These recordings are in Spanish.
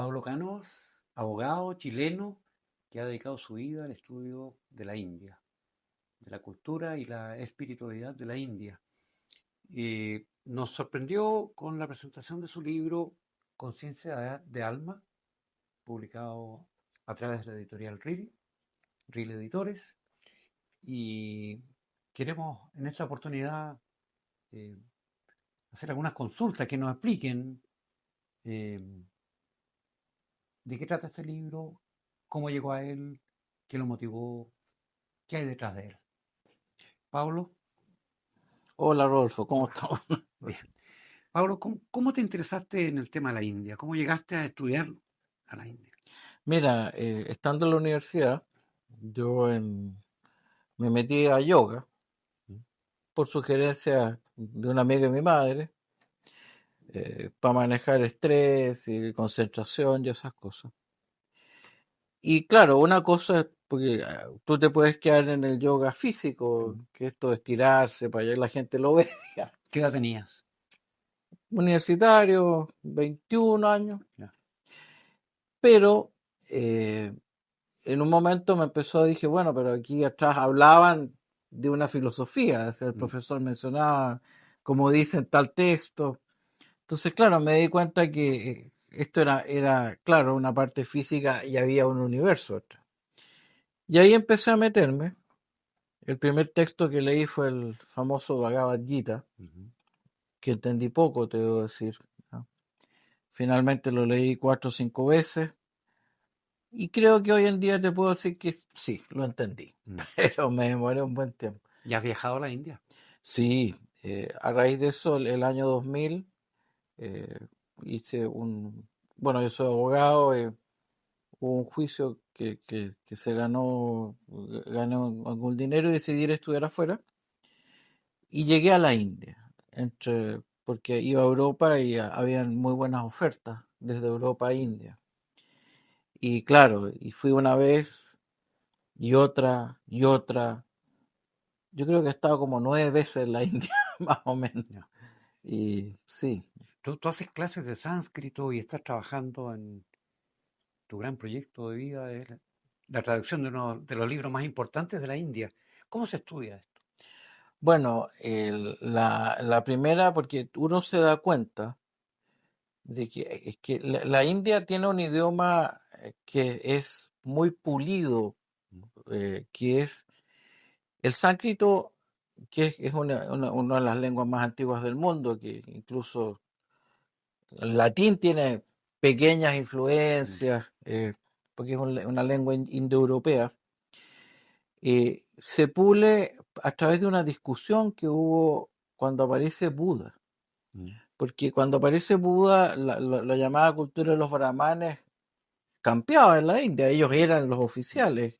Pablo Cánovas, abogado chileno que ha dedicado su vida al estudio de la India, de la cultura y la espiritualidad de la India. Nos sorprendió con la presentación de su libro Conciencia de Alma, publicado a través de la editorial RIL Editores, y queremos en esta oportunidad eh, hacer algunas consultas que nos expliquen eh, de qué trata este libro, cómo llegó a él, qué lo motivó, qué hay detrás de él. Pablo, Hola Rodolfo, ¿cómo estamos? bien. Pablo, ¿cómo te interesaste en el tema de la India? ¿Cómo llegaste a estudiar a la India? Mira, estando en la universidad, me metí a yoga por sugerencia de una amiga de mi madre, para manejar estrés y concentración y esas cosas. Y claro, una cosa es porque tú te puedes quedar en el yoga físico, que esto de estirarse para que la gente lo vea. ¿Qué edad tenías? Universitario, 21 años, Ya. pero en un momento dije, bueno, pero aquí atrás hablaban de una filosofía, o sea, el profesor mencionaba, como dice en tal texto. Entonces, claro, me di cuenta que esto era, claro, una parte física y había un universo atrás. Y ahí empecé a meterme. El primer texto que leí fue el famoso Bhagavad Gita, que entendí poco, te debo decir, ¿no? Finalmente lo leí 4 o 5 veces. Y creo que hoy en día te puedo decir que sí, lo entendí, pero me demoré un buen tiempo. ¿Ya has viajado a la India? Sí, a raíz de eso, el año 2000, eh, bueno, yo soy abogado, hubo un juicio que se gané algún dinero y decidí ir a estudiar afuera. Y llegué a la India, porque iba a Europa y habían muy buenas ofertas desde Europa a India. Y claro, y fui una vez y otra y otra. Yo creo que he estado como 9 veces en la India, más o menos. Ya. Y sí, Tú haces clases de sánscrito y estás trabajando en tu gran proyecto de vida, es la traducción de uno de los libros más importantes de la India. ¿Cómo se estudia esto? bueno, la primera, porque uno se da cuenta de que es que la India tiene un idioma que es muy pulido, que es el sánscrito, que es una de las lenguas más antiguas del mundo, que incluso el latín tiene pequeñas influencias, porque es una lengua indoeuropea. Se pule a través de una discusión que hubo cuando aparece Buda. Porque cuando aparece Buda, la llamada cultura de los brahmanes campeaba en la India, ellos eran los oficiales.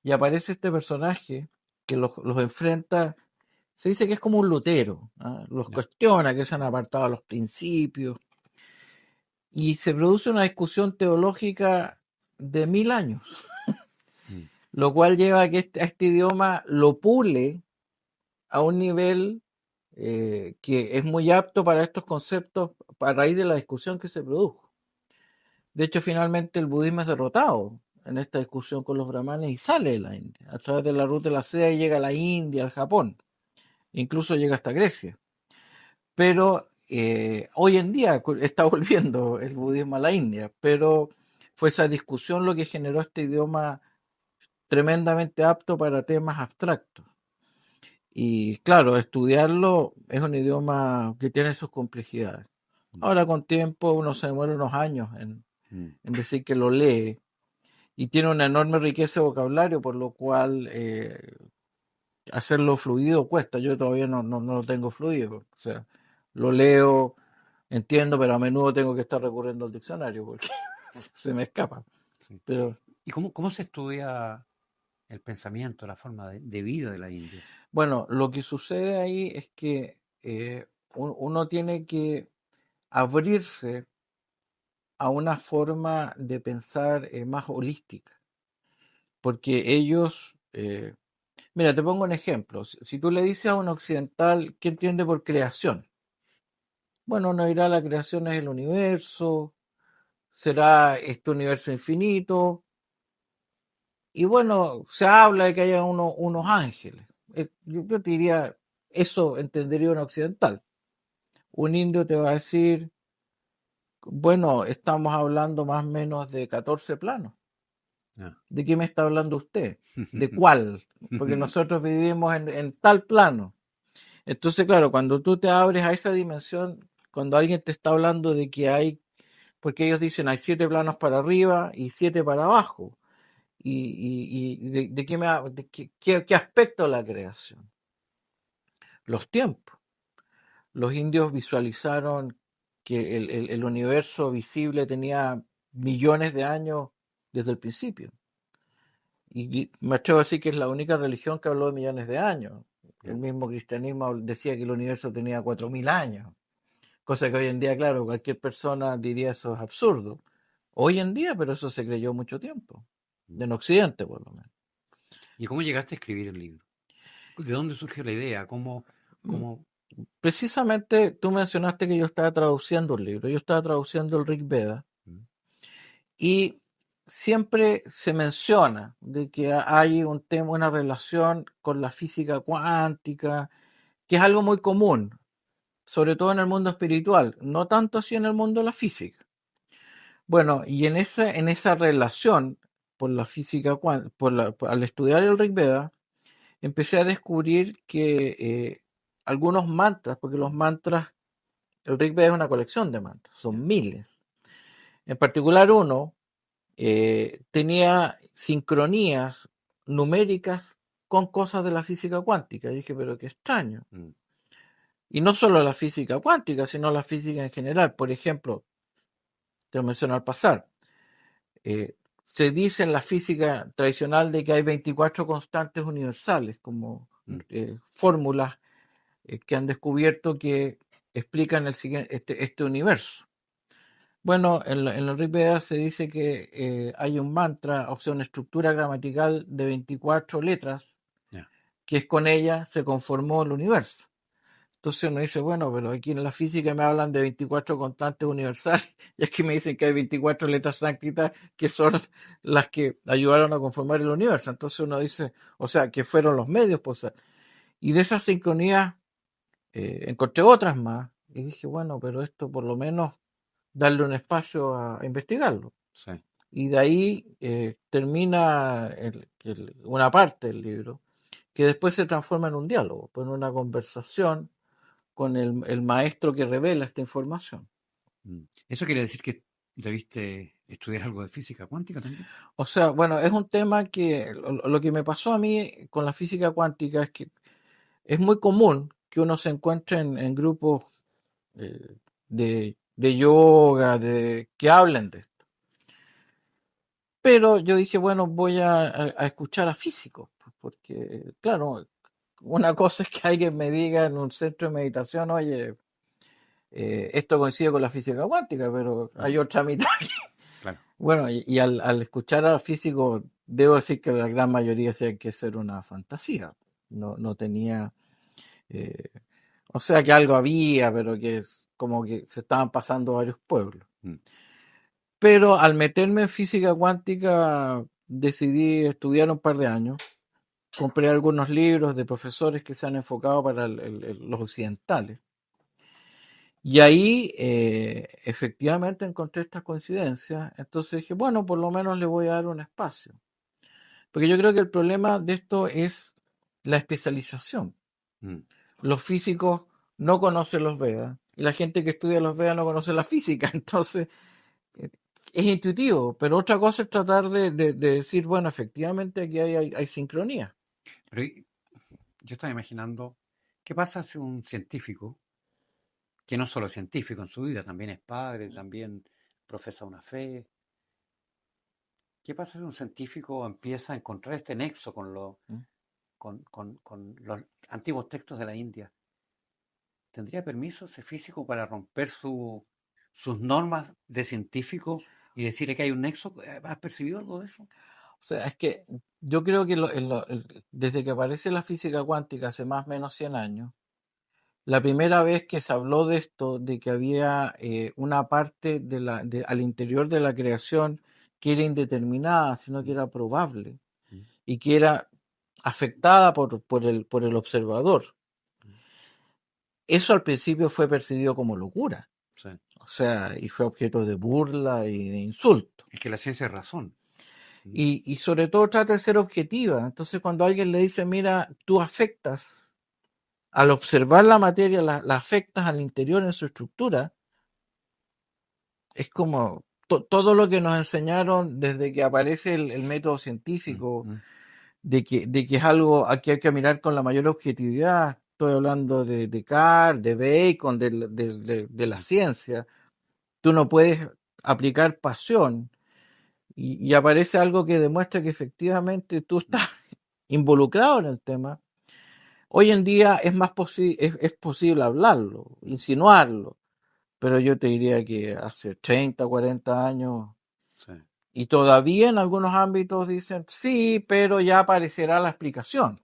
Y aparece este personaje que los enfrenta, se dice que es como un Lutero, ¿ah? Los cuestiona, que se han apartado de los principios. Y se produce una discusión teológica de 1000 años, lo cual lleva a que este idioma lo pule a un nivel que es muy apto para estos conceptos a raíz de la discusión que se produjo. De hecho, finalmente el budismo es derrotado en esta discusión con los brahmanes y sale de la India. A través de la ruta de la seda llega a la India, al Japón, incluso llega hasta Grecia. Pero hoy en día está volviendo el budismo a la India, pero fue esa discusión lo que generó este idioma tremendamente apto para temas abstractos. Y claro, estudiarlo es un idioma que tiene sus complejidades. Ahora con tiempo uno se demora unos años en decir que lo lee y tiene una enorme riqueza de vocabulario, por lo cual hacerlo fluido cuesta. Yo todavía no lo tengo fluido. O sea, lo leo, entiendo, pero a menudo tengo que estar recurriendo al diccionario porque se me escapa. Sí. Pero ¿Y cómo se estudia el pensamiento, la forma de vida de la India? bueno, lo que sucede ahí es que uno tiene que abrirse a una forma de pensar más holística, porque ellos, mira, te pongo un ejemplo. Si tú le dices a un occidental, ¿qué entiende por creación? Bueno, uno dirá la creación es el universo, ¿Será este universo infinito? Y bueno, se habla de que haya unos ángeles. Yo te diría, eso entendería un occidental. Un indio te va a decir, bueno, estamos hablando más o menos de 14 planos. Ah. ¿De qué me está hablando usted? ¿De cuál? Porque nosotros vivimos en tal plano. Entonces, claro, cuando tú te abres a esa dimensión, cuando alguien te está hablando de que hay, porque ellos dicen hay 7 planos para arriba y 7 para abajo. ¿Y de qué, de qué aspecto de la creación? Los tiempos. Los indios visualizaron que el universo visible tenía millones de años desde el principio. Y me atrevo a decir que es la única religión que habló de millones de años. El mismo cristianismo decía que el universo tenía 4000 años. Cosa que hoy en día, claro, cualquier persona diría eso es absurdo. Hoy en día, pero eso se creyó mucho tiempo. En Occidente, por lo menos. ¿Y cómo llegaste a escribir el libro? ¿De dónde surgió la idea? ¿Cómo? Precisamente tú mencionaste que yo estaba traduciendo un libro. Yo estaba traduciendo el Rig Veda. Y siempre se menciona de que hay un tema, una relación con la física cuántica, que es algo muy común, sobre todo en el mundo espiritual, no tanto así en el mundo de la física. Bueno, y en esa relación por la física al estudiar el Rig Veda, empecé a descubrir que algunos mantras, porque los mantras, el Rig Veda es una colección de mantras, son miles. En particular uno tenía sincronías numéricas con cosas de la física cuántica. Y dije, pero qué extraño. Y no solo la física cuántica, sino la física en general. Por ejemplo, te lo menciono al pasar, se dice en la física tradicional de que hay 24 constantes universales, como fórmulas que han descubierto que explican este universo. Bueno, en el Rig Veda se dice que hay un mantra, o sea, una estructura gramatical de 24 letras, que es con ella se conformó el universo. Entonces uno dice, bueno, pero aquí en la física me hablan de 24 constantes universales y aquí me dicen que hay 24 letras sánscritas que son las que ayudaron a conformar el universo. Entonces uno dice, o sea, que fueron los medios, pues. Y de esas sincronías encontré otras más y dije, bueno, pero esto por lo menos darle un espacio a investigarlo. Sí. Y de ahí termina una parte del libro que después se transforma en un diálogo, en una conversación con el maestro que revela esta información. ¿Eso quiere decir que debiste estudiar algo de física cuántica también? O sea, bueno, es un tema que lo que me pasó a mí con la física cuántica es que es muy común que uno se encuentre en grupos de yoga, que hablen de esto. Pero yo dije, bueno, voy a escuchar a físicos, porque, claro, una cosa es que alguien me diga en un centro de meditación, oye, esto coincide con la física cuántica, pero hay otra mitad. Claro. Bueno, y al escuchar a físicos, debo decir que la gran mayoría decía que eso era una fantasía. No tenía. O sea que algo había, pero que como que se estaban pasando varios pueblos. Pero al meterme en física cuántica, decidí estudiar un par de años. Compré algunos libros de profesores que se han enfocado para los occidentales. Y ahí efectivamente encontré estas coincidencias. Entonces dije, bueno, por lo menos le voy a dar un espacio. Porque yo creo que el problema de esto es la especialización. Los físicos no conocen los Vedas y la gente que estudia los Vedas no conoce la física. Entonces es intuitivo, pero otra cosa es tratar de decir, bueno, efectivamente aquí hay sincronía. Pero yo estaba imaginando, ¿qué pasa si un científico, que no solo es científico en su vida, también es padre, también profesa una fe? ¿Qué pasa si un científico empieza a encontrar este nexo con los antiguos textos de la India? ¿Tendría permiso ese físico para romper sus normas de científico y decir que hay un nexo? ¿Has percibido algo de eso? O sea, es que yo creo que desde que aparece la física cuántica hace más o menos 100 años, la primera vez que se habló de esto, de que había una parte al interior de la creación que era indeterminada, sino que era probable y que era afectada por el observador. Eso al principio fue percibido como locura. Sí. O sea, y fue objeto de burla y de insulto. Es que la ciencia es razón. Y sobre todo trata de ser objetiva. Entonces cuando alguien le dice, mira, tú afectas, al observar la materia, la afectas al interior en su estructura, es como todo lo que nos enseñaron desde que aparece el método científico, de que es algo a que hay que mirar con la mayor objetividad. Estoy hablando de Descartes, de Bacon, de la ciencia. Tú no puedes aplicar pasión y aparece algo que demuestra que efectivamente tú estás involucrado en el tema. Hoy en día es más es posible hablarlo, insinuarlo, pero yo te diría que hace 30, 40 años Sí. y todavía en algunos ámbitos dicen sí, pero ya aparecerá la explicación.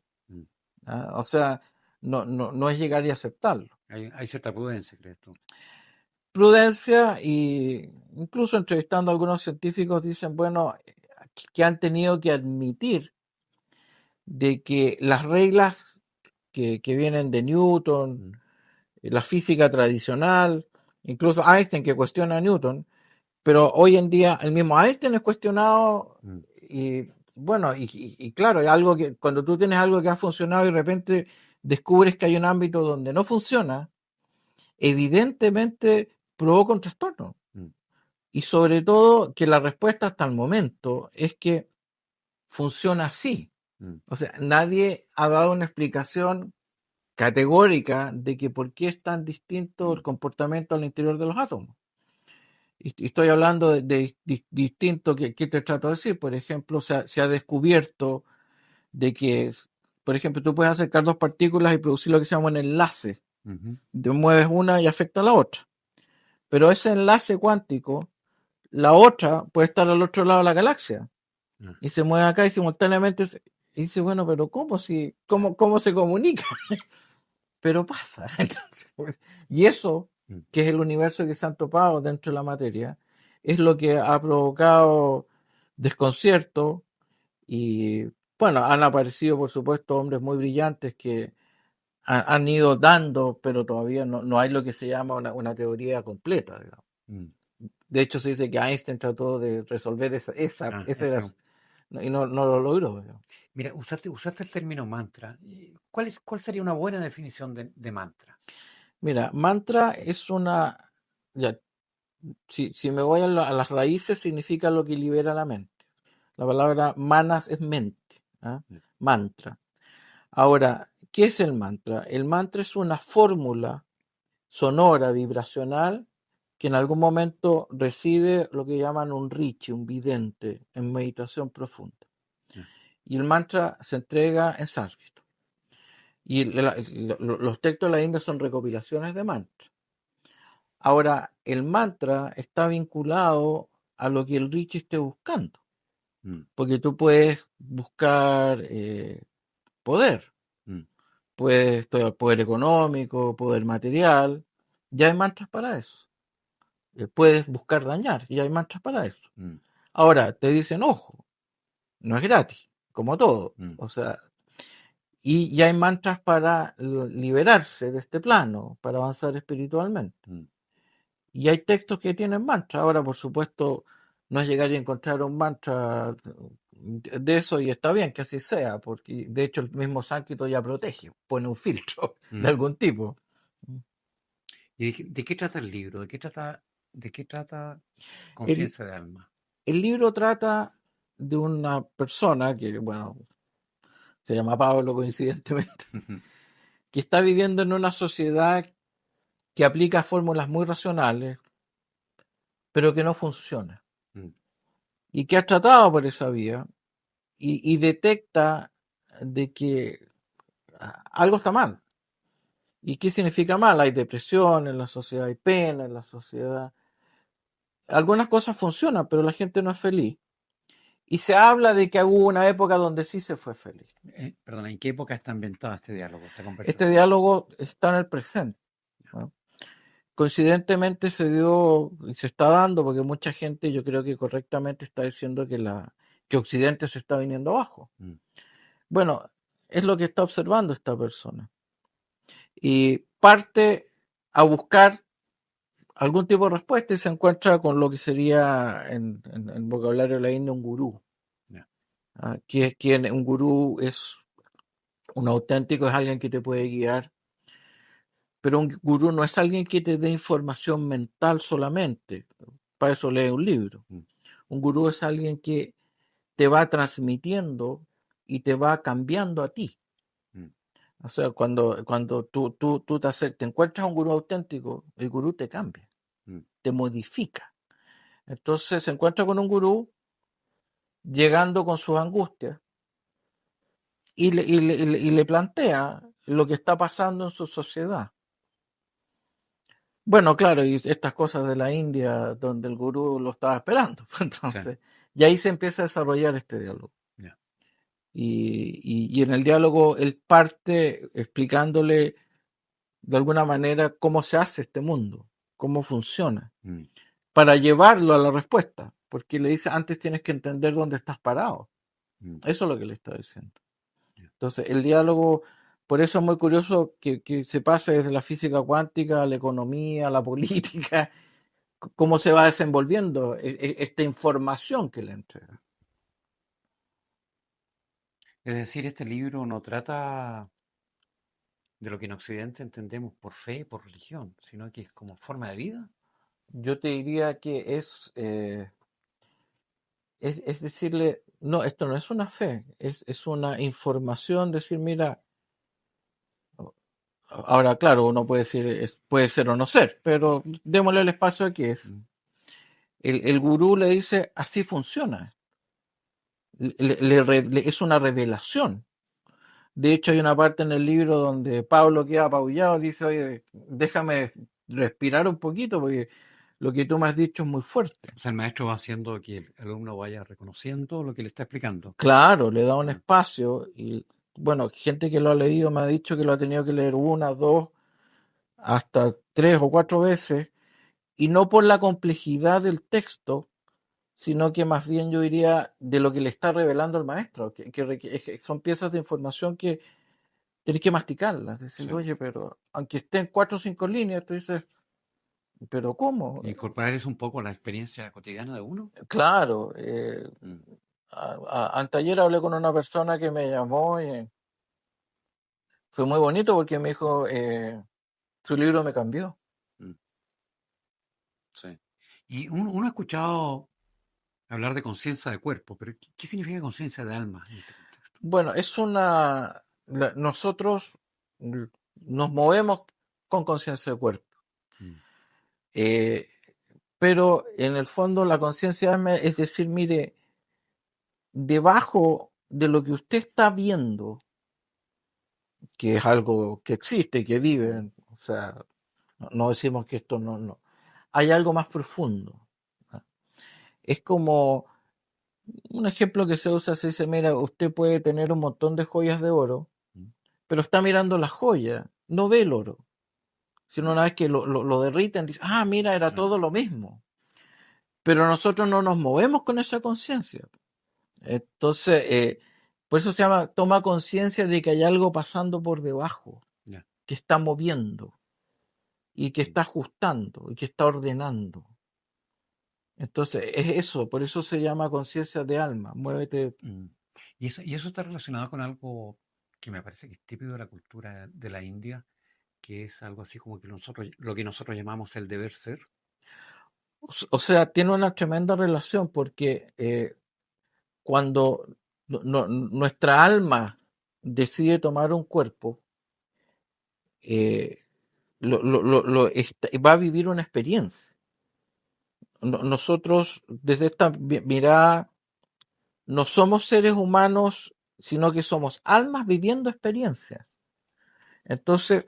O sea, no es llegar y aceptarlo. Hay cierta prudencia, ¿crees tú? Prudencia, y incluso entrevistando a algunos científicos dicen, bueno, que han tenido que admitir de que las reglas que vienen de Newton, la física tradicional, incluso Einstein que cuestiona a Newton, pero hoy en día el mismo Einstein es cuestionado y bueno, y claro, es algo que cuando tú tienes algo que ha funcionado y de repente descubres que hay un ámbito donde no funciona, evidentemente provoca un trastorno. Y sobre todo que la respuesta hasta el momento es que funciona así. O sea, nadie ha dado una explicación categórica de que por qué es tan distinto el comportamiento al interior de los átomos. Y estoy hablando de distinto, ¿qué te trato de decir? Por ejemplo, se ha descubierto de que, por ejemplo, tú puedes acercar dos partículas y producir lo que se llama un enlace. Te mueves una y afecta a la otra. Pero ese enlace cuántico, la otra puede estar al otro lado de la galaxia. Y se mueve acá y simultáneamente y dice, bueno, pero ¿cómo se comunica? Pero pasa. Entonces, pues, y eso, que es el universo que se han topado dentro de la materia, es lo que ha provocado desconcierto y, bueno, han aparecido, por supuesto, hombres muy brillantes que han ido dando, pero todavía no hay lo que se llama una teoría completa, digamos. De hecho, se dice que Einstein trató de resolver ese y no lo logró, digamos. Mira, usaste el término mantra. ¿Cuál sería una buena definición de mantra? Mira, mantra es ya, si me voy a las raíces, significa lo que libera la mente. La palabra manas es mente, mantra. Ahora, ¿qué es el mantra? El mantra es una fórmula sonora, vibracional, que en algún momento recibe lo que llaman un rishi, un vidente, en meditación profunda. Y el mantra se entrega en sánscrito. Y los textos de la India son recopilaciones de mantras. Ahora, el mantra está vinculado a lo que el rishi esté buscando. Porque tú puedes buscar poder. Puedes poder económico, poder material. Ya hay mantras para eso. Puedes buscar dañar. Y hay mantras para eso. Ahora, te dicen, ojo, no es gratis, como todo. O sea, y hay mantras para liberarse de este plano, para avanzar espiritualmente. Y hay textos que tienen mantras. Ahora, por supuesto, no es llegar y encontrar un mantra de eso y está bien que así sea, porque de hecho el mismo sánscrito ya protege, pone un filtro de algún tipo. ¿Y de qué trata el libro? ¿De qué trata El, Conciencia de Alma? el libro trata de una persona que, bueno, se llama Pablo coincidentemente, que está viviendo en una sociedad que aplica fórmulas muy racionales, pero que no funciona. Y que ha tratado por esa vía y detecta de que algo está mal. ¿Y qué significa mal? Hay depresión en la sociedad, hay pena en la sociedad. Algunas cosas funcionan, pero la gente no es feliz. Y se habla de que hubo una época donde sí se fue feliz. Perdona, ¿en qué época está ambientado este diálogo, esta Este conversación? diálogo está en el presente, ¿no? Coincidentemente se dio y se está dando porque mucha gente, yo creo que correctamente está diciendo que Occidente se está viniendo abajo. Bueno, es lo que está observando esta persona. Y parte a buscar algún tipo de respuesta y se encuentra con lo que sería en el vocabulario de la India un gurú. Que es quien un gurú es un auténtico, es alguien que te puede guiar. Pero un gurú no es alguien que te dé información mental solamente. Para eso lee un libro. Un gurú es alguien que te va transmitiendo y te va cambiando a ti. O sea, cuando tú te encuentras un gurú auténtico, el gurú te cambia, te modifica. Entonces se encuentra con un gurú llegando con sus angustias y le plantea lo que está pasando en su sociedad. Bueno, claro, y estas cosas de la India donde el gurú lo estaba esperando. Entonces, y ahí se empieza a desarrollar este diálogo. Y en el diálogo él parte explicándole de alguna manera cómo se hace este mundo, cómo funciona, para llevarlo a la respuesta. Porque le dice, antes tienes que entender dónde estás parado. Eso es lo que le está diciendo. Entonces, el diálogo, por eso es muy curioso que se pase desde la física cuántica a la economía, a la política, cómo se va desenvolviendo esta información que le entrega. Es decir, este libro no trata de lo que en Occidente entendemos por fe, por religión, sino que es como forma de vida. Yo te diría que es decirle, no, esto no es una fe, es una información, decir, mira, ahora claro, uno puede decir, puede ser o no ser, pero démosle el espacio a que es. El gurú le dice, así funciona. Es una revelación. De hecho, hay una parte en el libro donde Pablo queda apabullado y dice, oye, déjame respirar un poquito porque lo que tú me has dicho es muy fuerte. O sea, el maestro va haciendo que el alumno vaya reconociendo lo que le está explicando. Claro, le da un espacio y, bueno, gente que lo ha leído me ha dicho que lo ha tenido que leer una, dos, hasta 3 o 4 veces, y no por la complejidad del texto, sino que más bien yo diría de lo que le está revelando el maestro, que son piezas de información que tienes que masticarlas, decir, oye, pero aunque estén 4 o 5 líneas, tú dices, pero ¿cómo? Incorporar eso un poco a la experiencia cotidiana de uno. Claro, anteayer hablé con una persona que me llamó y fue muy bonito porque me dijo, su libro me cambió. Sí. Y uno ha escuchado hablar de conciencia de cuerpo, pero ¿qué significa conciencia de alma en este contexto? Bueno, nosotros nos movemos con conciencia de cuerpo. Pero en el fondo la conciencia de alma es decir, mire, debajo de lo que usted está viendo, que es algo que existe, que vive, o sea, no decimos que esto no, hay algo más profundo. Es como un ejemplo que se usa, se dice, mira, usted puede tener un montón de joyas de oro, pero está mirando la joya, no ve el oro. Sino una vez que lo derriten, dice, mira, era todo lo mismo. Pero nosotros no nos movemos con esa conciencia. Entonces, por eso se llama, toma conciencia de que hay algo pasando por debajo, que está moviendo, y que está ajustando, y que está ordenando. Entonces, es eso, por eso se llama conciencia de alma, muévete. Y eso está relacionado con algo que me parece que es típico de la cultura de la India, que es algo así como que lo que nosotros llamamos el deber ser. O sea, tiene una tremenda relación porque cuando nuestra alma decide tomar un cuerpo, va a vivir una experiencia. Nosotros, desde esta mirada, no somos seres humanos, sino que somos almas viviendo experiencias. Entonces,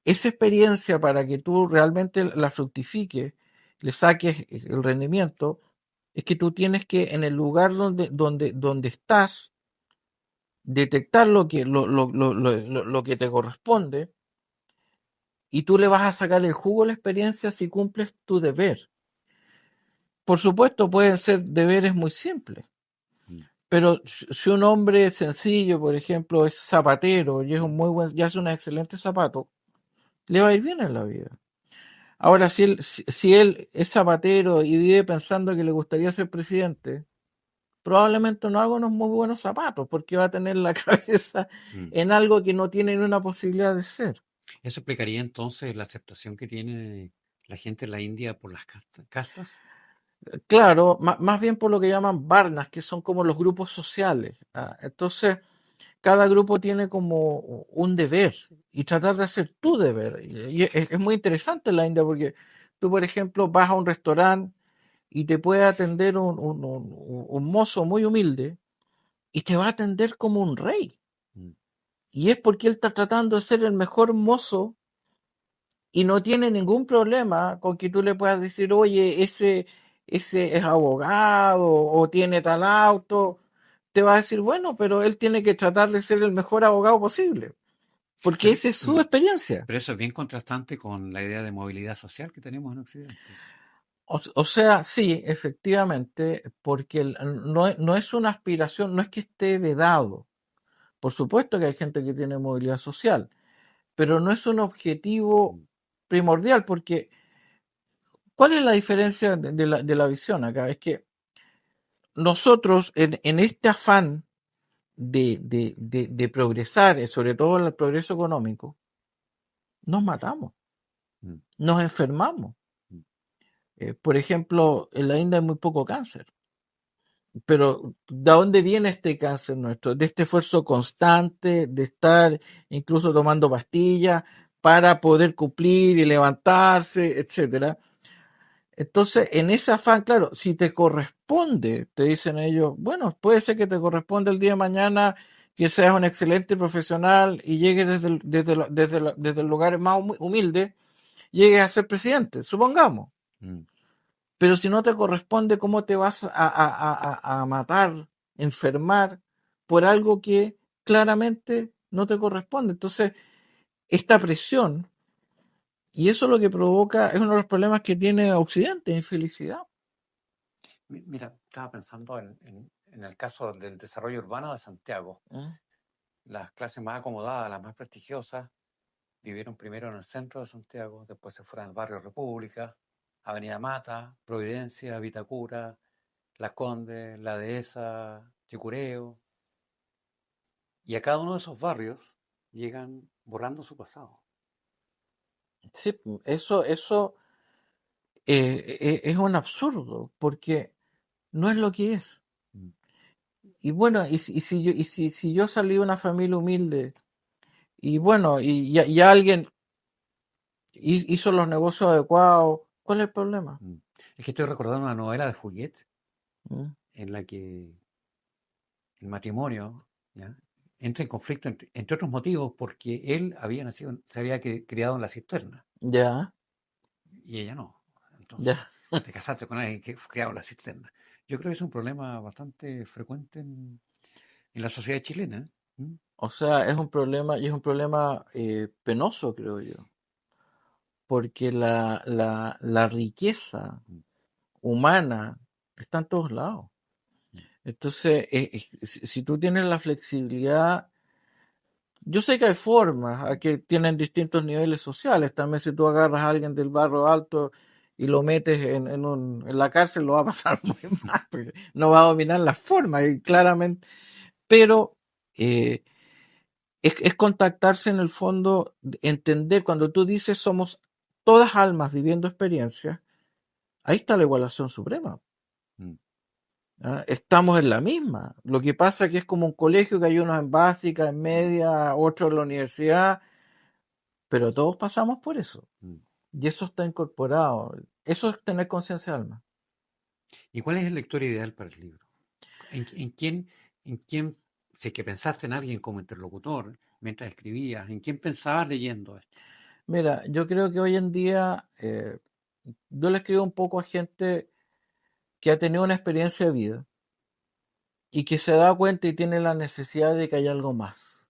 esa experiencia, para que tú realmente la fructifiques, le saques el rendimiento, es que tú tienes que en el lugar donde estás detectar lo que te corresponde y tú le vas a sacar el jugo a la experiencia si cumples tu deber. Por supuesto, pueden ser deberes muy simples, Mm. pero si un hombre sencillo, por ejemplo, es zapatero y es un muy buen, y hace un excelente zapato, le va a ir bien en la vida. Ahora, si él es zapatero y vive pensando que le gustaría ser presidente, probablemente no haga unos muy buenos zapatos porque va a tener la cabeza Mm. en algo que no tiene ni una posibilidad de ser. ¿Eso explicaría entonces la aceptación que tiene la gente en la India por las castas? Claro, más bien por lo que llaman varnas, que son como los grupos sociales. Entonces, cada grupo tiene como un deber y tratar de hacer tu deber. Y es muy interesante en la India porque tú, por ejemplo, vas a un restaurante y te puede atender un mozo muy humilde y te va a atender como un rey. Mm. Y es porque él está tratando de ser el mejor mozo y no tiene ningún problema con que tú le puedas decir, oye, ese es abogado o tiene tal auto. Te va a decir, bueno, pero él tiene que tratar de ser el mejor abogado posible, porque Pero, esa es su experiencia. pero eso es bien contrastante con la idea de movilidad social que tenemos en Occidente. O sea, sí, efectivamente, porque no es una aspiración, no es que esté vedado. Por supuesto que hay gente que tiene movilidad social, pero no es un objetivo Mm. primordial, porque ¿cuál es la diferencia de la visión acá? Es que nosotros en este afán de progresar, sobre todo en el progreso económico, nos matamos, Mm. nos enfermamos. Mm. Por ejemplo, en la India hay muy poco cáncer. Pero ¿de dónde viene este cáncer nuestro? De este esfuerzo constante, de estar incluso tomando pastillas para poder cumplir y levantarse, etcétera. Entonces, en ese afán, claro, si te corresponde, te dicen ellos, bueno, puede ser que te corresponda el día de mañana que seas un excelente profesional y llegues desde el lugar más humilde, llegues a ser presidente, supongamos. Mm. Pero si no te corresponde, ¿cómo te vas a matar, enfermar por algo que claramente no te corresponde? Entonces, esta presión, y eso lo que provoca, es uno de los problemas que tiene Occidente, infelicidad. Mira, estaba pensando en el caso del desarrollo urbano de Santiago. ¿Mm? Las clases más acomodadas, las más prestigiosas, vivieron primero en el centro de Santiago, después se fueron al barrio República, Avenida Mata, Providencia, Vitacura, Las Condes, La Dehesa, Chicureo, y a cada uno de esos barrios llegan borrando su pasado. Sí, eso es un absurdo, porque no es lo que es. Mm. Y bueno, si yo salí de una familia humilde, y bueno, y alguien hizo los negocios adecuados, ¿cuál es el problema? Mm. Es que estoy recordando una novela de Fouquet ¿Mm? en la que el matrimonio, ¿ya?, entra en conflicto entre otros motivos porque él había nacido, se había criado en la cisterna Ya, y ella no. Entonces, ya. te casaste con alguien que fue criado en la cisterna. Yo creo que es un problema bastante frecuente en la sociedad chilena. ¿Mm? O sea, es un problema, y es un problema penoso, creo yo, porque la riqueza Mm. humana está en todos lados. Mm. Entonces, si tú tienes la flexibilidad, yo sé que hay formas, que tienen distintos niveles sociales. También si tú agarras a alguien del barrio alto y lo metes en la cárcel, lo va a pasar muy mal, porque no va a dominar las formas, y claramente. Pero eh, es contactarse en el fondo, entender, cuando tú dices somos todas almas viviendo experiencias, ahí está la igualación suprema. Mm. Estamos en la misma. Lo que pasa es que es como un colegio, que hay unos en básica, en media, otros en la universidad, pero todos pasamos por eso. Mm. Y eso está incorporado. Eso es tener conciencia de alma. ¿Y cuál es el lector ideal para el libro? ¿En quién, si es que pensaste en alguien como interlocutor mientras escribías, en quién pensabas leyendo esto? Mira, yo creo que hoy en día yo le escribo un poco a gente que ha tenido una experiencia de vida y que se da cuenta y tiene la necesidad de que haya algo más.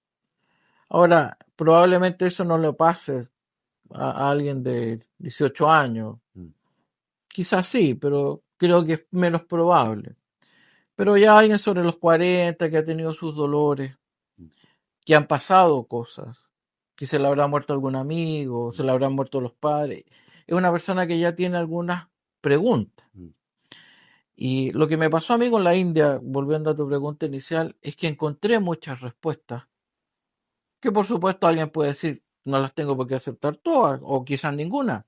Ahora, probablemente eso no le pase a alguien de 18 años. Quizás sí, pero creo que es menos probable. Pero ya alguien sobre los 40 que ha tenido sus dolores, que han pasado cosas, que se le habrá muerto algún amigo, se le habrán muerto los padres, es una persona que ya tiene algunas preguntas. Y lo que me pasó a mí con la India, volviendo a tu pregunta inicial, es que encontré muchas respuestas, que por supuesto alguien puede decir, no las tengo por qué aceptar todas, o quizás ninguna,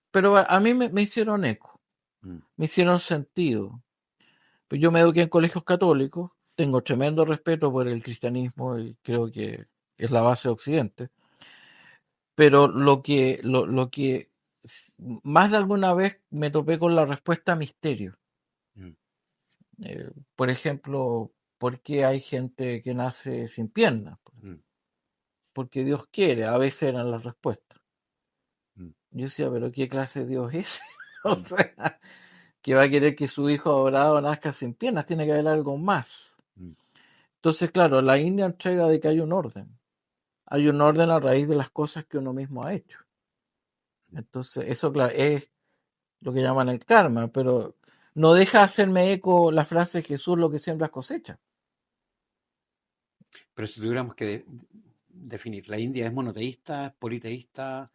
pero a mí me hicieron eco, me hicieron sentido. Pues yo me eduqué en colegios católicos, tengo tremendo respeto por el cristianismo y creo que es la base de Occidente, pero lo que más de alguna vez me topé con la respuesta a misterio. Por ejemplo, ¿por qué hay gente que nace sin piernas? Porque Dios quiere, a veces eran las respuestas. Yo decía, pero ¿qué clase de Dios es? O sea, que va a querer que su hijo adorado nazca sin piernas, tiene que haber algo más. Entonces, claro, la India entrega de que hay un orden. Hay un orden a raíz de las cosas que uno mismo ha hecho. Entonces, eso, claro, es lo que llaman el karma, pero no deja hacerme eco la frase Jesús lo que siembras cosecha. Pero si tuviéramos que definir, ¿la India es monoteísta, es politeísta?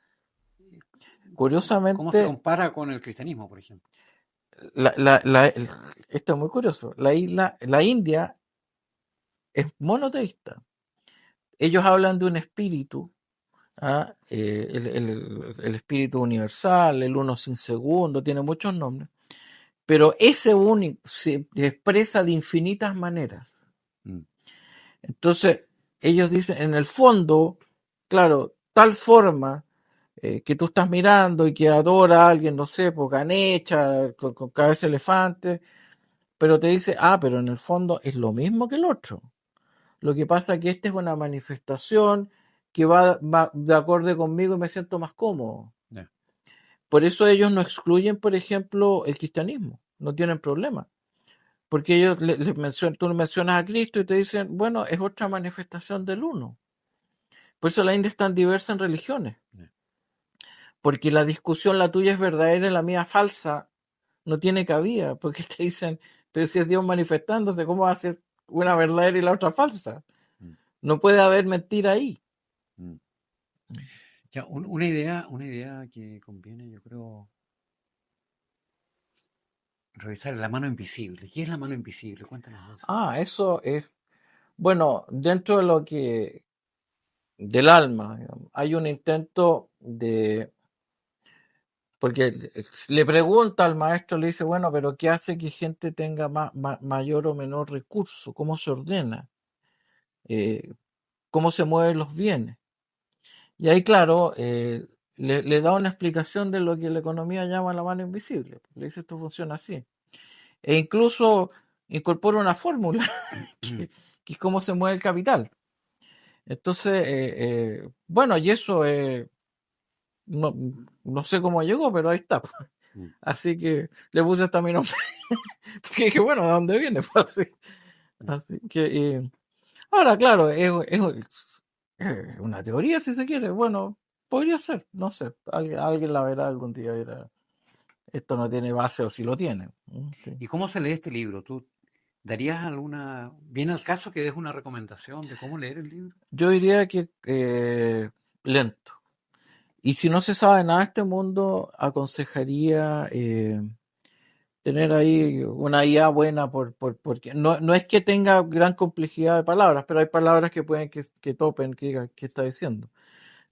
¿Cómo se Curiosamente, compara con el cristianismo, por ejemplo? esto es muy curioso. La India es monoteísta. Ellos hablan de un espíritu, el espíritu universal, el uno sin segundo, tiene muchos nombres, pero ese único se expresa de infinitas maneras. Entonces, ellos dicen, en el fondo, claro, tal forma que tú estás mirando y que adora a alguien, no sé, pues Ganesha, con cabeza de elefante, pero te dice, pero en el fondo es lo mismo que el otro. Lo que pasa es que esta es una manifestación que va de acorde conmigo y me siento más cómodo. Por eso ellos no excluyen, por ejemplo, el cristianismo, no tienen problema. Porque ellos tú mencionas a Cristo y te dicen, bueno, es otra manifestación del uno. Por eso la India es tan diversa en religiones. Porque la discusión, la tuya es verdadera y la mía falsa, no tiene cabida. Porque te dicen, pero si es Dios manifestándose, ¿cómo va a ser una verdadera y la otra falsa? No puede haber mentira ahí. Ya, una idea que conviene, yo creo, revisar es la mano invisible. ¿Qué es la mano invisible? Cuéntanos de eso. Eso es, bueno, dentro de lo que, del alma, digamos, hay un intento de, porque le pregunta al maestro, le dice, bueno, pero ¿qué hace que gente tenga mayor o menor recurso? ¿Cómo se ordena? ¿Cómo se mueven los bienes? Y ahí, claro, le da una explicación de lo que la economía llama la mano invisible. Le dice, esto funciona así. E incluso incorpora una fórmula, que es cómo se mueve el capital. Entonces, bueno, y eso no sé cómo llegó, pero ahí está. Así que le puse hasta mi nombre. Porque dije, bueno, ¿de dónde viene? Así que, ahora, claro, es una teoría si se quiere. Bueno, podría ser, no sé. Alguien la verá algún día. Esto no tiene base o si lo tiene. Sí. ¿Y cómo se lee este libro? ¿Tú darías viene al caso que des una recomendación de cómo leer el libro? Yo diría que lento. Y si no se sabe nada de este mundo, aconsejaría tener ahí una IA buena, porque no es que tenga gran complejidad de palabras, pero hay palabras que pueden que topen, que está diciendo.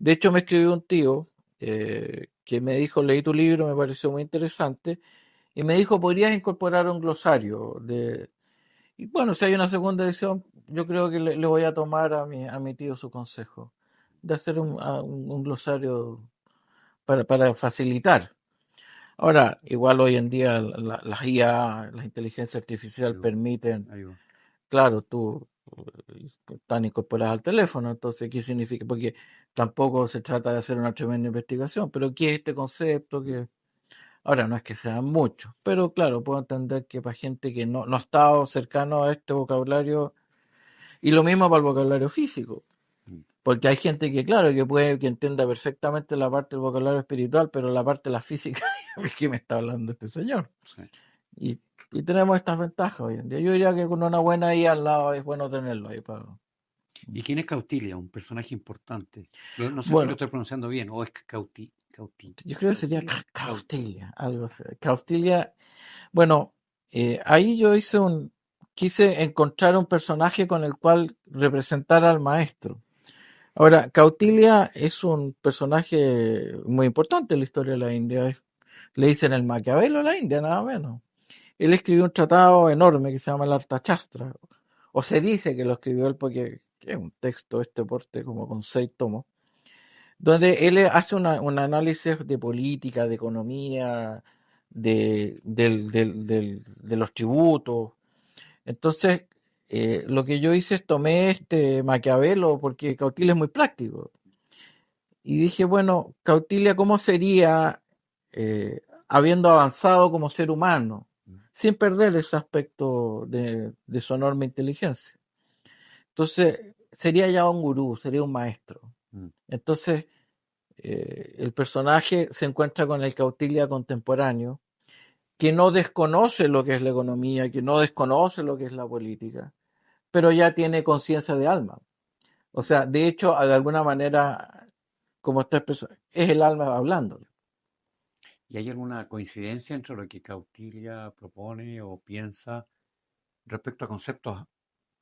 De hecho, me escribió un tío que me dijo, leí tu libro, me pareció muy interesante, y me dijo, podrías incorporar un glosario. Y bueno, si hay una segunda edición, yo creo que le voy a tomar a mi tío su consejo, de hacer un glosario para facilitar. Ahora, igual hoy en día las IA, la inteligencia artificial permiten, claro, tú están incorporadas al teléfono, entonces, ¿qué significa? Porque tampoco se trata de hacer una tremenda investigación, pero ¿qué es este concepto? Ahora, no es que sean muchos, pero claro, puedo entender que para gente que no ha estado cercano a este vocabulario, y lo mismo para el vocabulario físico, Mm, porque hay gente que, claro, que entienda perfectamente la parte del vocabulario espiritual, pero la parte de la física, ¿de qué me está hablando este señor? sí. Y, y tenemos estas ventajas hoy en día. Yo diría que con una buena ahí al lado es bueno tenerlo ahí para... ¿Y quién es Cautilia? Un personaje importante. No sé si lo Bueno, estoy pronunciando bien, o es yo creo que sería Cautilia. Caustilia, algo así. Caustilia, bueno, ahí yo quise encontrar un personaje con el cual representar al maestro. Ahora, Caustilia es un personaje muy importante en la historia de la India. Le dicen el Maquiavelo de la India, nada menos. Él escribió un tratado enorme que se llama el Arthashastra, o se dice que lo escribió él porque es un texto este porte como con 6 tomos, donde él hace un análisis de política, de economía, de los tributos. Entonces, lo que yo hice es tomé este Maquiavelo porque Cautil es muy práctico. Y dije, bueno, Cautilia, ¿cómo sería habiendo avanzado como ser humano, sin perder ese aspecto de su enorme inteligencia? Entonces, sería ya un gurú, sería un maestro. Mm, Entonces, el personaje se encuentra con el Cautilia contemporáneo, que no desconoce lo que es la economía, que no desconoce lo que es la política, pero ya tiene conciencia de alma. O sea, de hecho, de alguna manera, como está expresado, es el alma hablándole. ¿Y hay alguna coincidencia entre lo que Cautilia propone o piensa respecto a conceptos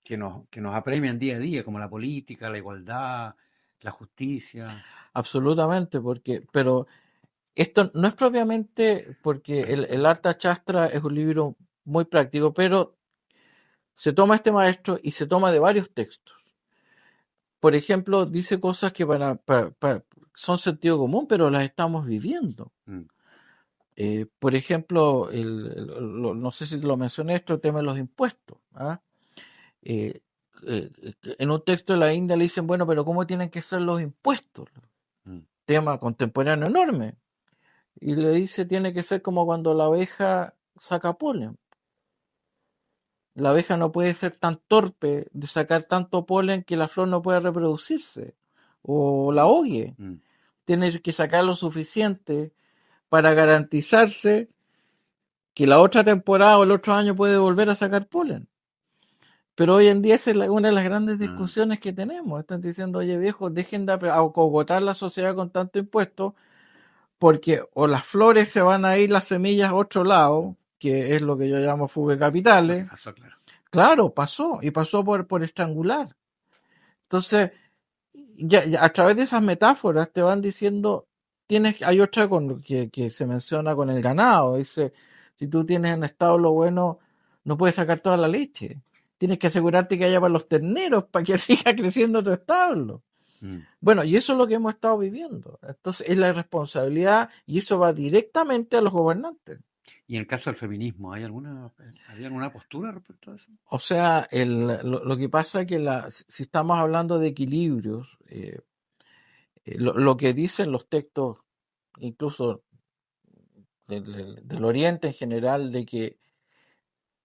que nos apremian día a día, como la política, la igualdad, la justicia? Absolutamente, pero esto no es propiamente porque el Arta Shastra es un libro muy práctico, pero se toma este maestro y se toma de varios textos. Por ejemplo, dice cosas que son sentido común, pero las estamos viviendo. Mm, Por ejemplo, no sé si lo mencioné, esto, el tema de los impuestos. ¿Ah? Eh, en un texto de la India le dicen, bueno, pero ¿cómo tienen que ser los impuestos? mm, Tema contemporáneo enorme. Y le dice, tiene que ser como cuando la abeja saca polen. La abeja no puede ser tan torpe de sacar tanto polen que la flor no pueda reproducirse o la ahogue. mm. Tiene que sacar lo suficiente para garantizarse que la otra temporada o el otro año puede volver a sacar polen. Pero hoy en día esa es una de las grandes Ah, discusiones que tenemos. Están diciendo, oye viejo, dejen de acogotar la sociedad con tanto impuesto, porque o las flores se van a ir, las semillas a otro mm. lado, que es lo que yo llamo fuga de Lo que capitales. pasó, claro. Claro, pasó, y pasó por estrangular. Entonces, ya a través de esas metáforas te van diciendo, hay otra que se menciona con el ganado, dice, si tú tienes un establo bueno, no puedes sacar toda la leche. Tienes que asegurarte que haya para los terneros para que siga creciendo tu establo. Mm. Bueno, y eso es lo que hemos estado viviendo. Entonces, es la responsabilidad y eso va directamente a los gobernantes. Y en el caso del feminismo, ¿había alguna postura respecto a eso? O sea, lo que pasa es que si estamos hablando de equilibrios, lo que dicen los textos, incluso del Oriente en general, de que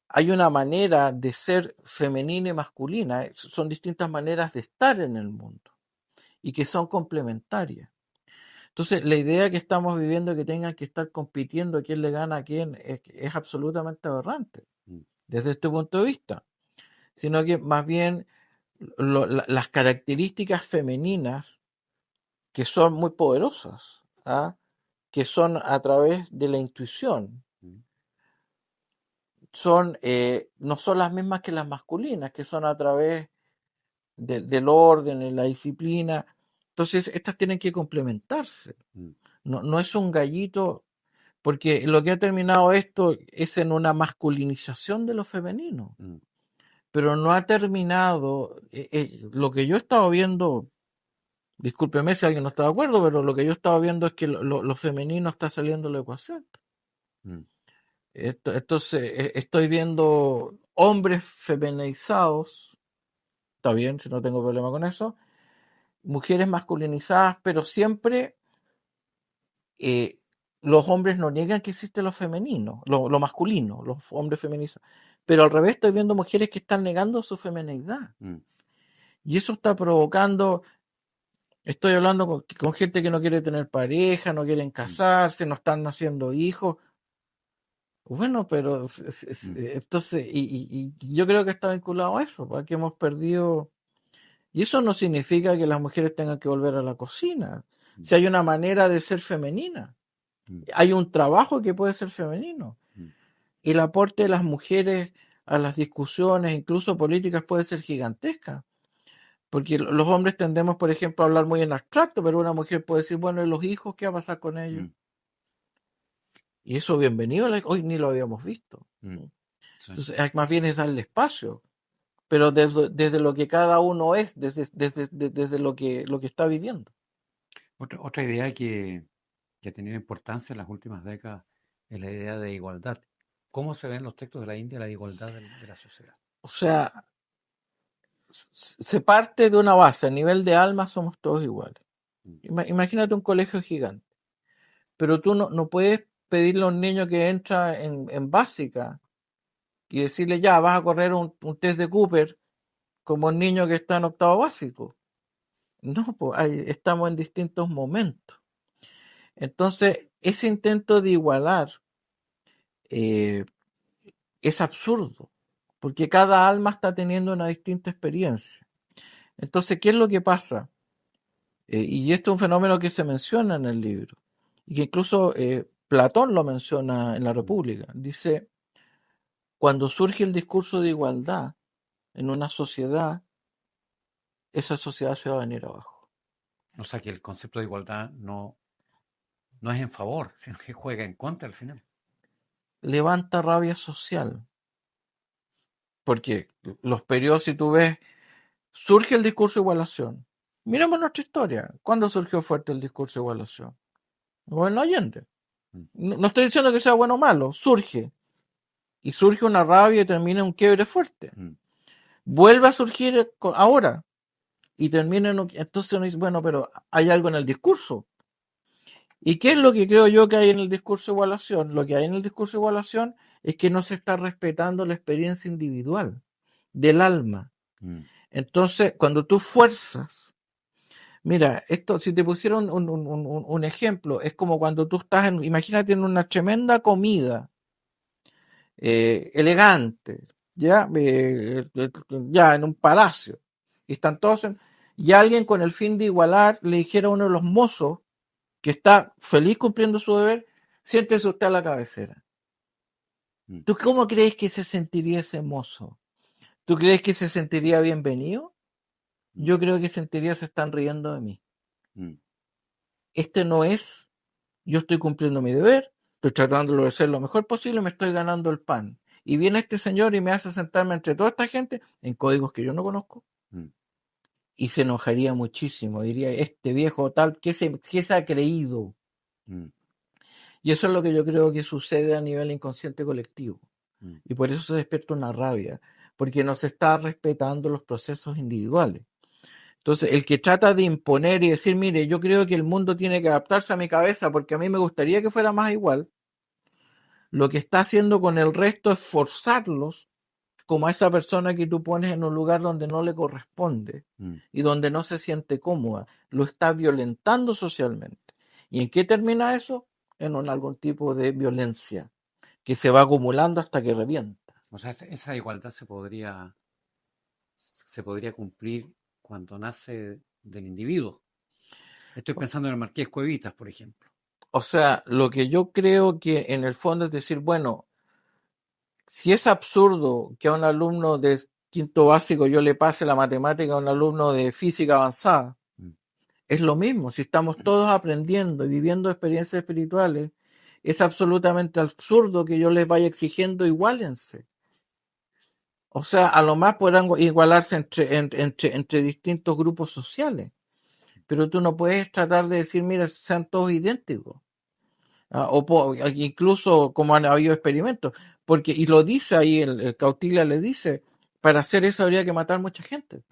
hay una manera de ser femenina y masculina, son distintas maneras de estar en el mundo y que son complementarias. Entonces, la idea que estamos viviendo que tengan que estar compitiendo quién le gana a quién es absolutamente aberrante Mm, desde este punto de vista, sino que más bien las características femeninas que son muy poderosas, ¿ah? Que son a través de la intuición, mm, no son las mismas que las masculinas, que son a través del orden y la disciplina. Entonces, estas tienen que complementarse. mm, No es un gallito, porque lo que ha terminado esto es en una masculinización de lo femenino, mm. pero no ha terminado, lo que yo he estado viendo, discúlpeme si alguien no está de acuerdo, pero lo que yo he estado viendo es que lo femenino está saliendo de la ecuación. Mm. Entonces, estoy viendo hombres feminizados, está bien, si no tengo problema con eso, mujeres masculinizadas, pero siempre los hombres no niegan que existe lo femenino, lo masculino, los hombres feminizan. Pero al revés estoy viendo mujeres que están negando su feminidad. Y eso está provocando, estoy hablando con gente que no quiere tener pareja, no quieren casarse, no están naciendo hijos. Bueno, pero entonces, y yo creo que está vinculado a eso, que hemos perdido. Y eso no significa que las mujeres tengan que volver a la cocina. Si hay una manera de ser femenina, hay un trabajo que puede ser femenino. Y el aporte de las mujeres a las discusiones, incluso políticas, puede ser gigantesca. Porque los hombres tendemos, por ejemplo, a hablar muy en abstracto, pero una mujer puede decir, bueno, ¿y los hijos qué va a pasar con ellos? Y eso, bienvenido, hoy ni lo habíamos visto. Sí. Entonces, más bien es darle espacio, pero desde lo que cada uno es, desde lo que está viviendo. Otra idea que ha tenido importancia en las últimas décadas es la idea de igualdad. ¿Cómo se ven los textos de la India la igualdad de la sociedad? O sea, se parte de una base, a nivel de alma somos todos iguales. Imagínate un colegio gigante, pero tú no puedes pedirle a un niño que entra en básica y decirle ya, vas a correr un test de Cooper como un niño que está en octavo básico. No, pues estamos en distintos momentos. Entonces, ese intento de igualar es absurdo, porque cada alma está teniendo una distinta experiencia. Entonces, ¿qué es lo que pasa? Y esto es un fenómeno que se menciona en el libro, y que incluso Platón lo menciona en la República. Dice, cuando surge el discurso de igualdad en una sociedad, esa sociedad se va a venir abajo. O sea que el concepto de igualdad no es en favor, sino que juega en contra al final. Levanta rabia social. Porque los periodos, si tú ves, surge el discurso de igualación. Miremos nuestra historia. ¿Cuándo surgió fuerte el discurso de igualación? Bueno, Allende. No estoy diciendo que sea bueno o malo, surge. Y surge una rabia y termina en un quiebre fuerte. Vuelve a surgir ahora. Y termina en un... Entonces uno dice, bueno, pero hay algo en el discurso. ¿Y qué es lo que creo yo que hay en el discurso de igualación? Lo que hay en el discurso de igualación es que no se está respetando la experiencia individual del alma. Entonces, cuando tú fuerzas, mira, esto, si te pusieron un ejemplo, es como cuando tú estás imagínate en una tremenda comida, elegante, ya en un palacio, y están todos y alguien con el fin de igualar le dijera a uno de los mozos que está feliz cumpliendo su deber, siéntese usted a la cabecera. ¿Tú cómo crees que se sentiría ese mozo? ¿Tú crees que se sentiría bienvenido? Yo creo que sentiría se están riendo de mí. Este no es, yo estoy cumpliendo mi deber, estoy tratando de ser lo mejor posible, me estoy ganando el pan. Y viene este señor y me hace sentarme entre toda esta gente en códigos que yo no conozco. Y se enojaría muchísimo, diría, este viejo tal, ¿qué se ha creído? Y eso es lo que yo creo que sucede a nivel inconsciente colectivo. Y por eso se despierta una rabia, porque no se está respetando los procesos individuales. Entonces, el que trata de imponer y decir, mire, yo creo que el mundo tiene que adaptarse a mi cabeza porque a mí me gustaría que fuera más igual, lo que está haciendo con el resto es forzarlos como a esa persona que tú pones en un lugar donde no le corresponde y donde no se siente cómoda. Lo está violentando socialmente. ¿Y en qué termina eso? En algún tipo de violencia que se va acumulando hasta que revienta. O sea, esa igualdad se podría cumplir cuando nace del individuo. Estoy pensando en el Marqués Cuevitas, por ejemplo. O sea, lo que yo creo que en el fondo es decir, bueno, si es absurdo que a un alumno de quinto básico yo le pase la matemática a un alumno de física avanzada, es lo mismo. Si estamos todos aprendiendo y viviendo experiencias espirituales, es absolutamente absurdo que yo les vaya exigiendo igualense. O sea, a lo más podrán igualarse entre distintos grupos sociales, pero tú no puedes tratar de decir, mira, sean todos idénticos. O incluso como han habido experimentos, porque, y lo dice ahí, el Cautila le dice, para hacer eso habría que matar mucha gente.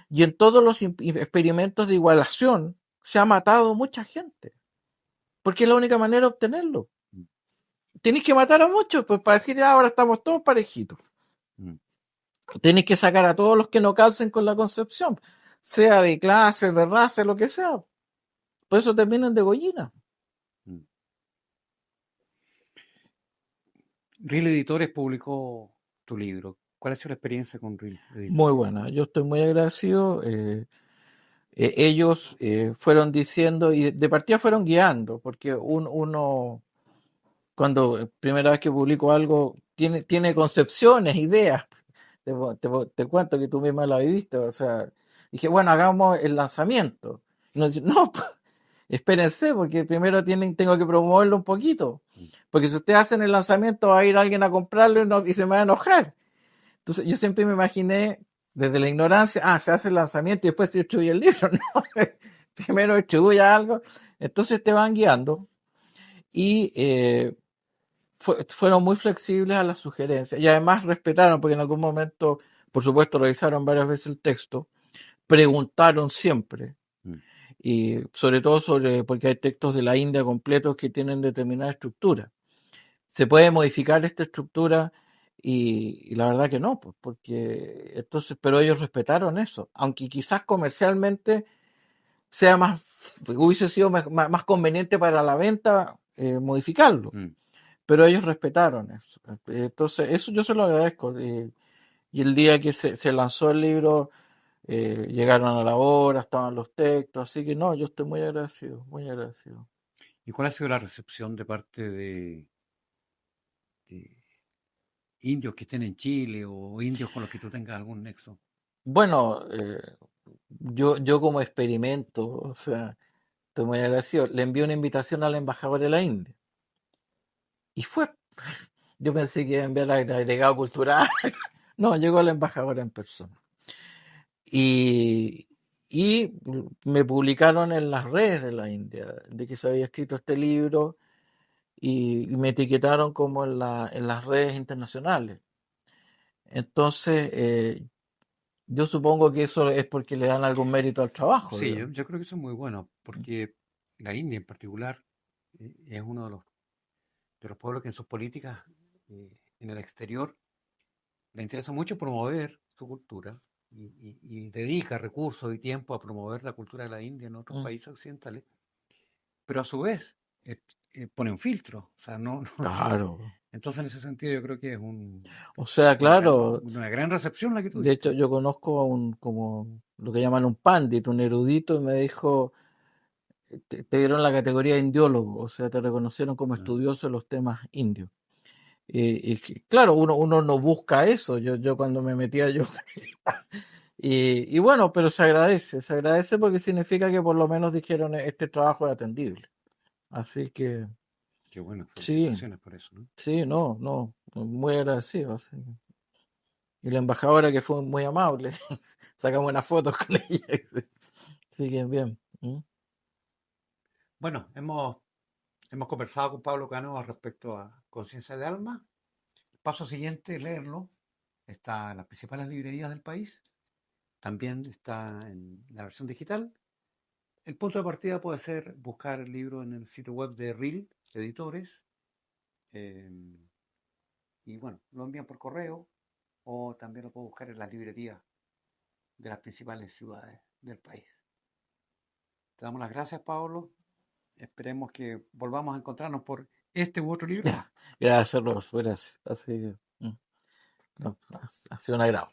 Y en todos los experimentos de igualación se ha matado mucha gente. porque es la única manera de obtenerlo. Mm. Tenéis que matar a muchos, pues para decir ahora estamos todos parejitos. Mm. Tenéis que sacar a todos los que no calcen con la concepción, sea de clase, de raza, lo que sea. Por eso terminan de gollina. Mm. Reel Editores publicó tu libro. ¿Cuál ha sido la experiencia con Reel Editores? Muy buena, yo estoy muy agradecido. Ellos fueron diciendo y de partida fueron guiando, porque uno cuando primera vez que publico algo tiene concepciones, ideas. Te cuento que tú misma la viviste, o sea, dije, bueno, hagamos el lanzamiento. Y nos dice, no, espérense, porque primero tengo que promoverlo un poquito. Porque si ustedes hacen el lanzamiento, va a ir alguien a comprarlo y se me va a enojar. Entonces, yo siempre me imaginé, desde la ignorancia, se hace el lanzamiento y después se distribuye el libro. No, primero distribuye algo. Entonces te van guiando y fueron muy flexibles a las sugerencias y además respetaron, porque en algún momento, por supuesto, revisaron varias veces el texto, preguntaron siempre. Y sobre todo porque hay textos de la India completos que tienen determinada estructura. ¿Se puede modificar esta estructura? Y la verdad que no, pues, porque entonces, pero ellos respetaron eso, aunque quizás comercialmente hubiese sido más conveniente para la venta modificarlo, pero ellos respetaron eso. Entonces, eso yo se lo agradezco. Y el día que se lanzó el libro, llegaron a la hora, estaban los textos, así que no, yo estoy muy agradecido, muy agradecido. ¿Y cuál ha sido la recepción de parte de indios que estén en Chile o indios con los que tú tengas algún nexo? Bueno, yo como experimento, o sea, estoy muy agradecido, le envié una invitación al embajador de la India. Y fue. Yo pensé que iba a enviar al agregado cultural. No, llegó el embajador en persona. Y me publicaron en las redes de la India de que se había escrito este libro y me etiquetaron como en las redes internacionales. Entonces, yo supongo que eso es porque le dan algún mérito al trabajo, Sí, digamos. yo creo que eso es muy bueno, porque la India en particular es uno de los pueblos que en sus políticas en el exterior le interesa mucho promover su cultura y dedica recursos y tiempo a promover la cultura de la India en otros países occidentales, pero a su vez ponen filtros, o sea, no, Claro. entonces en ese sentido yo creo que es O sea, claro, una gran recepción la que de hecho tuviste. yo conozco a como lo que llaman un pandit, un erudito, y me dijo, te dieron la categoría de indiólogo, o sea, te reconocieron como Ah, estudioso de los temas indios. Claro, uno no busca eso, yo cuando me metía yo. Y bueno, pero se agradece porque significa que por lo menos dijeron este trabajo es atendible. Así que qué bueno, sí, felicitaciones por eso, ¿no? sí, no, muy agradecido. Así. Y la embajadora que fue muy amable, sacamos unas fotos con ella. Sí, que bien. Bueno, hemos conversado con Pablo Cano respecto a Conciencia de Alma. El paso siguiente es leerlo. Está en las principales librerías del país. También está en la versión digital. El punto de partida puede ser buscar el libro en el sitio web de Reel Editores. eh, y bueno, lo envían por correo o también lo puedo buscar en las librerías de las principales ciudades del país. Te damos las gracias, Pablo. Esperemos que volvamos a encontrarnos por este u otro libro. Gracias, Rolfo, gracias. Así que, no, ha sido un agrado.